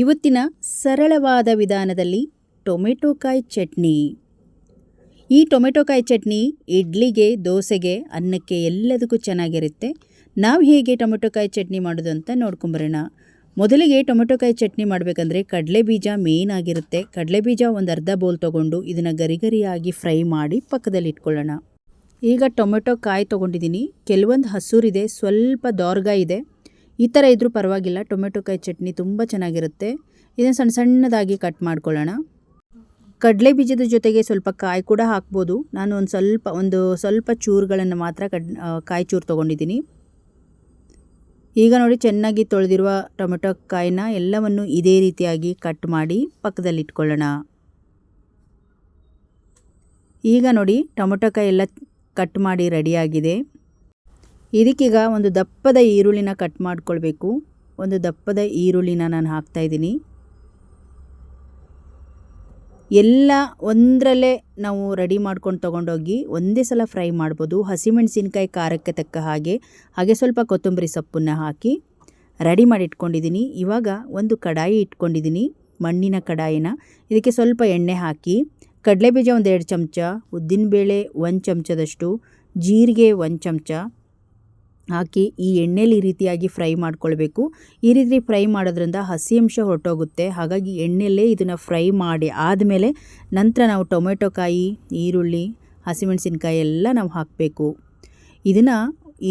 ಇವತ್ತಿನ ಸರಳವಾದ ವಿಧಾನದಲ್ಲಿ ಟೊಮೆಟೊಕಾಯಿ ಚಟ್ನಿ. ಈ ಟೊಮೆಟೊಕಾಯಿ ಚಟ್ನಿ ಇಡ್ಲಿಗೆ, ದೋಸೆಗೆ, ಅನ್ನಕ್ಕೆ ಎಲ್ಲದಕ್ಕೂ ಚೆನ್ನಾಗಿರುತ್ತೆ. ನಾವು ಹೇಗೆ ಟೊಮೆಟೊಕಾಯಿ ಚಟ್ನಿ ಮಾಡೋದು ಅಂತ ನೋಡ್ಕೊಂಬರೋಣ. ಮೊದಲಿಗೆ ಟೊಮೆಟೊಕಾಯಿ ಚಟ್ನಿ ಮಾಡಬೇಕಂದ್ರೆ ಕಡಲೆಬೀಜ ಮೇನ್ ಆಗಿರುತ್ತೆ. ಕಡಲೆಬೀಜ ಒಂದು ಅರ್ಧ ಬೌಲ್ ತೊಗೊಂಡು ಇದನ್ನು ಗರಿಗರಿಯಾಗಿ ಫ್ರೈ ಮಾಡಿ ಪಕ್ಕದಲ್ಲಿ ಇಟ್ಕೊಳ್ಳೋಣ. ಈಗ ಟೊಮೆಟೊಕಾಯಿ ತೊಗೊಂಡಿದ್ದೀನಿ. ಕೆಲವೊಂದು ಹಸುರಿದೆ, ಸ್ವಲ್ಪ ದೋರ್ಗ ಇದೆ. ಈ ಥರ ಇದ್ದರೂ ಪರವಾಗಿಲ್ಲ. ಟೊಮೆಟೊಕಾಯಿ ಚಟ್ನಿ ತುಂಬ ಚೆನ್ನಾಗಿರುತ್ತೆ. ಇದನ್ನು ಸಣ್ಣ ಸಣ್ಣದಾಗಿ ಕಟ್ ಮಾಡ್ಕೊಳ್ಳೋಣ. ಕಡಲೆ ಬೀಜದ ಜೊತೆಗೆ ಸ್ವಲ್ಪ ಕಾಯಿ ಕೂಡ ಹಾಕ್ಬೋದು. ನಾನು ಒಂದು ಸ್ವಲ್ಪ ಚೂರುಗಳನ್ನು ಮಾತ್ರ ಕಾಯಿ ಚೂರು ತೊಗೊಂಡಿದ್ದೀನಿ. ಈಗ ನೋಡಿ, ಚೆನ್ನಾಗಿ ತೊಳೆದಿರುವ ಟೊಮೆಟೊ ಕಾಯಿನ ಎಲ್ಲವನ್ನು ಇದೇ ರೀತಿಯಾಗಿ ಕಟ್ ಮಾಡಿ ಪಕ್ಕದಲ್ಲಿ ಇಟ್ಕೊಳ್ಳೋಣ. ಈಗ ನೋಡಿ, ಟೊಮೆಟೊ ಕಾಯಿ ಎಲ್ಲ ಕಟ್ ಮಾಡಿ ರೆಡಿಯಾಗಿದೆ. ಇದಕ್ಕೀಗ ಒಂದು ದಪ್ಪದ ಈರುಳ್ಳಿನ ಕಟ್ ಮಾಡ್ಕೊಳ್ಬೇಕು. ಒಂದು ದಪ್ಪದ ಈರುಳ್ಳಿನ ನಾನು ಹಾಕ್ತಾಯಿದ್ದೀನಿ. ಎಲ್ಲ ಒಂದರಲ್ಲೇ ನಾವು ರೆಡಿ ಮಾಡ್ಕೊಂಡು ತೊಗೊಂಡೋಗಿ ಒಂದೇ ಸಲ ಫ್ರೈ ಮಾಡ್ಬೋದು. ಹಸಿಮೆಣಸಿನ್ಕಾಯಿ ಖಾರಕ್ಕೆ ತಕ್ಕ ಹಾಗೆ ಸ್ವಲ್ಪ ಕೊತ್ತಂಬರಿ ಸೊಪ್ಪನ್ನು ಹಾಕಿ ರೆಡಿ ಮಾಡಿ ಇಟ್ಕೊಂಡಿದ್ದೀನಿ. ಇವಾಗ ಒಂದು ಕಡಾಯಿ ಇಟ್ಕೊಂಡಿದ್ದೀನಿ, ಮಣ್ಣಿನ ಕಡಾಯಿನ. ಇದಕ್ಕೆ ಸ್ವಲ್ಪ ಎಣ್ಣೆ ಹಾಕಿ ಕಡಲೆಬೀಜ ಒಂದು 2 ಚಮಚ, ಉದ್ದಿನಬೇಳೆ 1 ಚಮಚದಷ್ಟು, ಜೀರಿಗೆ 1 ಚಮಚ ಹಾಕಿ ಈ ಎಣ್ಣೆಲಿ ಈ ರೀತಿಯಾಗಿ ಫ್ರೈ ಮಾಡ್ಕೊಳ್ಬೇಕು. ಈ ರೀತಿ ಫ್ರೈ ಮಾಡೋದ್ರಿಂದ ಹಸಿ ಅಂಶ ಹೊರಟೋಗುತ್ತೆ. ಹಾಗಾಗಿ ಎಣ್ಣೆಯಲ್ಲೇ ಇದನ್ನು ಫ್ರೈ ಮಾಡಿ ಆದಮೇಲೆ ನಂತರ ನಾವು ಟೊಮೆಟೊಕಾಯಿ, ಈರುಳ್ಳಿ, ಹಸಿಮೆಣಸಿನ್ಕಾಯಿ ಎಲ್ಲ ನಾವು ಹಾಕಬೇಕು. ಇದನ್ನು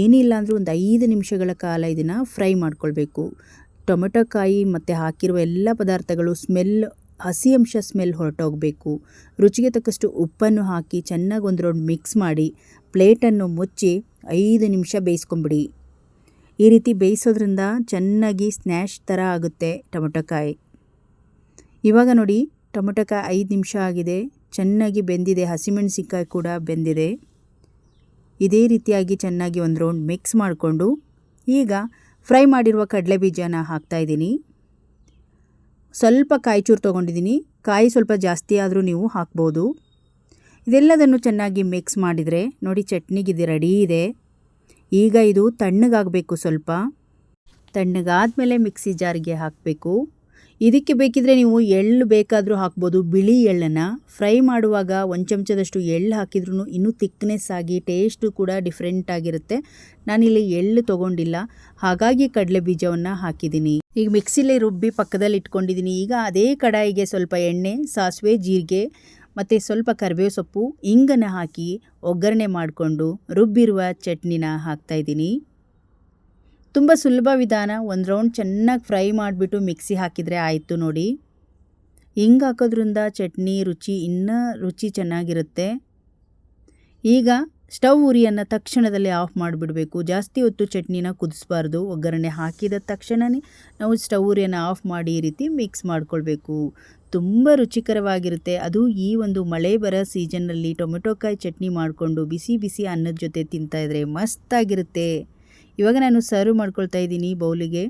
ಏನಿಲ್ಲ ಅಂದರೂ ಒಂದು 5 ನಿಮಿಷಗಳ ಕಾಲ ಇದನ್ನು ಫ್ರೈ ಮಾಡ್ಕೊಳ್ಬೇಕು. ಟೊಮೆಟೊಕಾಯಿ ಮತ್ತು ಹಾಕಿರುವ ಎಲ್ಲ ಪದಾರ್ಥಗಳು ಹಸಿ ಅಂಶ ಸ್ಮೆಲ್ ಹೊರಟೋಗಬೇಕು. ರುಚಿಗೆ ತಕ್ಕಷ್ಟು ಉಪ್ಪನ್ನು ಹಾಕಿ ಚೆನ್ನಾಗಿ ಒಂದು ರೌಂಡ್ ಮಿಕ್ಸ್ ಮಾಡಿ ಪ್ಲೇಟನ್ನು ಮುಚ್ಚಿ 5 ನಿಮಿಷ ಬೇಯಿಸ್ಕೊಂಬಿಡಿ. ಈ ರೀತಿ ಬೇಯಿಸೋದ್ರಿಂದ ಚೆನ್ನಾಗಿ ಸ್ನ್ಯಾಶ್ ಥರ ಆಗುತ್ತೆ ಟೊಮೆಟೊಕಾಯಿ. ಇವಾಗ ನೋಡಿ, ಟೊಮೆಟೊಕಾಯಿ 5 ನಿಮಿಷ ಆಗಿದೆ, ಚೆನ್ನಾಗಿ ಬೆಂದಿದೆ. ಹಸಿಮೆಣಸಿನ್ಕಾಯಿ ಕೂಡ ಬೆಂದಿದೆ. ಇದೇ ರೀತಿಯಾಗಿ ಚೆನ್ನಾಗಿ ಒಂದು ರೌಂಡ್ ಮಿಕ್ಸ್ ಮಾಡಿಕೊಂಡು ಈಗ ಫ್ರೈ ಮಾಡಿರುವ ಕಡಲೆಬೀಜನ ಹಾಕ್ತಾಯಿದ್ದೀನಿ. ಸ್ವಲ್ಪ ಕಾಯಿ ಚೂರು ತೊಗೊಂಡಿದ್ದೀನಿ. ಕಾಯಿ ಸ್ವಲ್ಪ ಜಾಸ್ತಿ ಆದರೂ ನೀವು ಹಾಕ್ಬೋದು. ಇದೆಲ್ಲದನ್ನು ಚೆನ್ನಾಗಿ ಮಿಕ್ಸ್ ಮಾಡಿದರೆ ನೋಡಿ, ಚಟ್ನಿಗೆ ಇದು ರೆಡಿ ಇದೆ. ಈಗ ಇದು ತಣ್ಣಗಾಗಬೇಕು. ಸ್ವಲ್ಪ ತಣ್ಣಗಾದ್ಮೇಲೆ ಮಿಕ್ಸಿ ಜಾರಿಗೆ ಹಾಕಬೇಕು. ಇದಕ್ಕೆ ಬೇಕಿದ್ರೆ ನೀವು ಎಳ್ಳು ಬೇಕಾದರೂ ಹಾಕ್ಬೋದು. ಬಿಳಿ ಎಳ್ಳನ್ನು ಫ್ರೈ ಮಾಡುವಾಗ 1 ಚಮಚದಷ್ಟು ಎಳ್ಳು ಹಾಕಿದ್ರೂ ಇನ್ನೂ ಥಿಕ್ನೆಸ್ ಆಗಿ ಟೇಸ್ಟು ಕೂಡ ಡಿಫ್ರೆಂಟ್ ಆಗಿರುತ್ತೆ. ನಾನಿಲ್ಲಿ ಎಳ್ಳು ತೊಗೊಂಡಿಲ್ಲ, ಹಾಗಾಗಿ ಕಡಲೆ ಬೀಜವನ್ನು ಹಾಕಿದ್ದೀನಿ. ಈಗ ಮಿಕ್ಸಿಲೇ ರುಬ್ಬಿ ಪಕ್ಕದಲ್ಲಿ ಇಟ್ಕೊಂಡಿದ್ದೀನಿ. ಈಗ ಅದೇ ಕಡಾಯಿಗೆ ಸ್ವಲ್ಪ ಎಣ್ಣೆ, ಸಾಸಿವೆ, ಜೀರಿಗೆ ಮತ್ತು ಸ್ವಲ್ಪ ಕರಿಬೇವು ಸೊಪ್ಪು, ಇಂಗನ್ನು ಹಾಕಿ ಒಗ್ಗರಣೆ ಮಾಡಿಕೊಂಡು ರುಬ್ಬಿರುವ ಚಟ್ನಿನ ಹಾಕ್ತಾಯಿದ್ದೀನಿ. ತುಂಬ ಸುಲಭ ವಿಧಾನ. ಒಂದು ರೌಂಡ್ ಚೆನ್ನಾಗಿ ಫ್ರೈ ಮಾಡಿಬಿಟ್ಟು ಮಿಕ್ಸಿ ಹಾಕಿದರೆ ಆಯಿತು ನೋಡಿ. ಹಿಂಗೆ ಹಾಕೋದ್ರಿಂದ ಚಟ್ನಿ ಇನ್ನೂ ರುಚಿ ಚೆನ್ನಾಗಿರುತ್ತೆ. ಈಗ ಸ್ಟವ್ ಉರಿಯನ್ನು ತಕ್ಷಣದಲ್ಲಿ ಆಫ್ ಮಾಡಿಬಿಡಬೇಕು. ಜಾಸ್ತಿ ಹೊತ್ತು ಚಟ್ನಿನ ಕುದಿಸ್ಬಾರ್ದು. ಒಗ್ಗರಣೆ ಹಾಕಿದ ತಕ್ಷಣವೇ ನಾವು ಸ್ಟವ್ ಉರಿಯನ್ನು ಆಫ್ ಮಾಡಿ ಈ ರೀತಿ ಮಿಕ್ಸ್ ಮಾಡ್ಕೊಳ್ಬೇಕು. ತುಂಬ ರುಚಿಕರವಾಗಿರುತ್ತೆ. ಅದು ಈ ಒಂದು ಮಳೆ ಬರೋ ಸೀಸನ್ನಲ್ಲಿ ಟೊಮೆಟೊಕಾಯಿ ಚಟ್ನಿ ಮಾಡಿಕೊಂಡು ಬಿಸಿ ಬಿಸಿ ಅನ್ನದ ಜೊತೆ ತಿಂತಾಯಿದ್ರೆ ಮಸ್ತಾಗಿರುತ್ತೆ. ಇವಾಗ ನಾನು ಸರ್ವ್ ಮಾಡ್ಕೊಳ್ತಾ ಇದ್ದೀನಿ ಬೌಲಿಗೆ.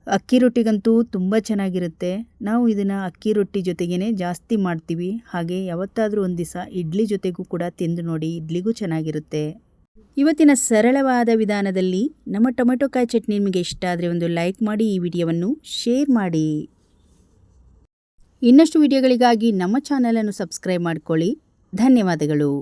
ಅಕ್ಕಿ ರೊಟ್ಟಿಗಂತೂ ತುಂಬ ಚೆನ್ನಾಗಿರುತ್ತೆ. ನಾವು ಇದನ್ನು ಅಕ್ಕಿ ರೊಟ್ಟಿ ಜೊತೆಗೇ ಜಾಸ್ತಿ ಮಾಡ್ತೀವಿ. ಹಾಗೆ ಯಾವತ್ತಾದರೂ ಒಂದು ದಿವಸ ಇಡ್ಲಿ ಜೊತೆಗೂ ಕೂಡ ತಿಂದು ನೋಡಿ, ಇಡ್ಲಿಗೂ ಚೆನ್ನಾಗಿರುತ್ತೆ. ಇವತ್ತಿನ ಸರಳವಾದ ವಿಧಾನದಲ್ಲಿ ನಮ್ಮ ಟೊಮೆಟೊಕಾಯಿ ಚಟ್ನಿ ನಿಮಗೆ ಇಷ್ಟ ಆದರೆ ಒಂದು ಲೈಕ್ ಮಾಡಿ, ಈ ವಿಡಿಯೋವನ್ನು ಶೇರ್ ಮಾಡಿ. ಇನ್ನಷ್ಟು ವಿಡಿಯೋಗಳಿಗಾಗಿ ನಮ್ಮ ಚಾನಲನ್ನು ಸಬ್ಸ್ಕ್ರೈಬ್ ಮಾಡ್ಕೊಳ್ಳಿ. ಧನ್ಯವಾದಗಳು.